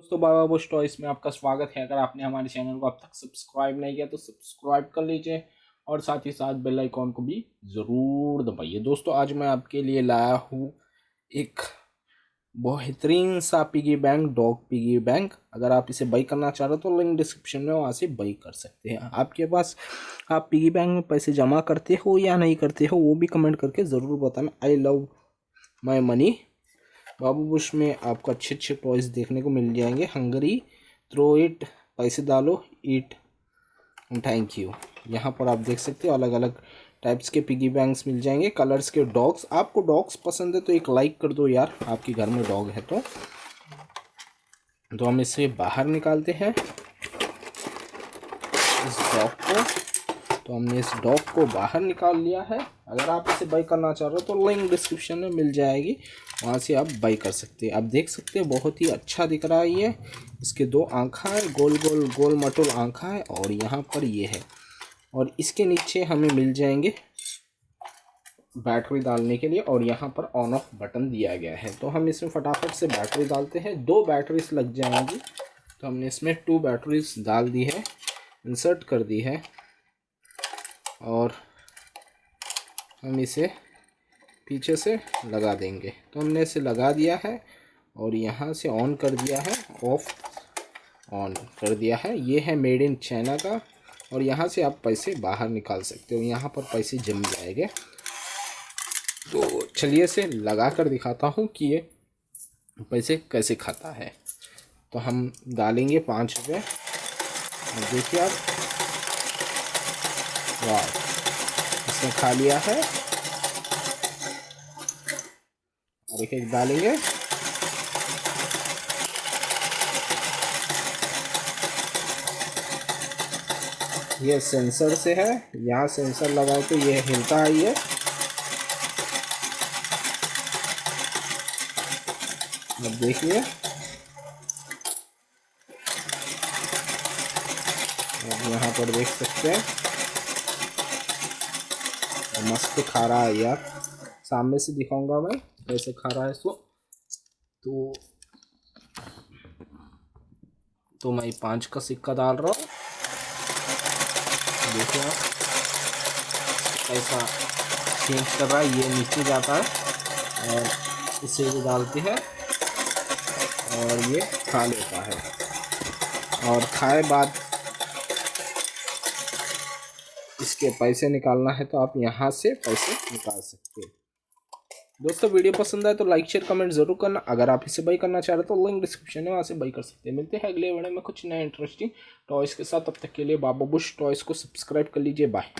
दोस्तों बाबा Bush toys में आपका स्वागत है। अगर आपने हमारे चैनल को अब तक सब्सक्राइब नहीं किया तो सब्सक्राइब कर लीजिए और साथ ही साथ बेल आइकॉन को भी ज़रूर दबाइए। दोस्तों आज मैं आपके लिए लाया हूँ एक बेहतरीन सा piggy bank, dog piggy bank. अगर आप इसे बाई करना चाह रहे हो तो लिंक डिस्क्रिप्शन में वहाँ से बाई कर सकते हैं। आपके पास आप पिगी बैंक में पैसे जमा करते हो या नहीं करते हो वो भी कमेंट करके ज़रूर बताना। I love my money. Babu Bush में आपको अच्छे अच्छे टॉयज देखने को मिल जाएंगे। हंगरी, थ्रो इट, पैसे डालो, ईट, थैंक यू। यहाँ पर आप देख सकते हो अलग अलग टाइप्स के पिगी बैंक्स मिल जाएंगे, कलर्स के डॉग्स। आपको डॉग्स पसंद है तो एक लाइक कर दो यार, आपके घर में डॉग है तो हम इसे बाहर निकालते हैं इस डॉग को। तो हमने इस डॉग को बाहर निकाल लिया है। अगर आप इसे बाई करना चाह रहे हो तो लिंक डिस्क्रिप्शन में मिल जाएगी, वहाँ से आप बाई कर सकते हैं। आप देख सकते हैं बहुत ही अच्छा दिख रहा है ये। इसके दो आँखा है, गोल गोल गोल मटोल आँखा है और यहाँ पर ये है। और इसके नीचे हमें मिल जाएंगे बैटरी डालने के लिए और यहाँ पर ऑन ऑफ बटन दिया गया है। तो हम इसमें फटाफट से बैटरी डालते हैं। 2 बैटरीज लग जाएंगी। तो हमने इसमें 2 बैटरीज डाल दी है, इंसर्ट कर दी है और हम इसे पीछे से लगा देंगे। तो हमने इसे लगा दिया है और यहाँ से ऑन कर दिया है, ऑफ ऑन कर दिया है। ये है मेड इन चाइना का और यहाँ से आप पैसे बाहर निकाल सकते हो। यहाँ पर पैसे जम जाएंगे। तो चलिए इसे लगा कर दिखाता हूँ कि ये पैसे कैसे खाता है। तो हम डालेंगे 5 रुपये। देखिए आप, वाह, इसने खा लिया है। और एक डालेंगे। ये सेंसर से है, यहाँ सेंसर लगा के ये हिलता है ये। अब देखिए, अब यहाँ पर देख सकते हैं मस्त खा रहा है यार। सामने से दिखाऊंगा मैं कैसे खा रहा है इसको। तो मैं 5 का सिक्का डाल रहा हूँ। देखिए आप कैसा चेंज कर रहा है, ये नीचे जाता है और इसे भी डालते हैं और ये खा लेता है। और खाए बाद इसके पैसे निकालना है तो आप यहाँ से पैसे निकाल सकते हैं। दोस्तों वीडियो पसंद आए तो लाइक शेयर कमेंट जरूर करना। अगर आप इसे बाई करना चाह रहे हो तो लिंक डिस्क्रिप्शन में वहाँ से बाई कर सकते हैं। मिलते हैं अगले वीडियो में कुछ नए इंटरेस्टिंग टॉयज़ के साथ। तब तक के लिए बाबा बुश टॉयज़ को सब्सक्राइब कर लीजिए। बाय।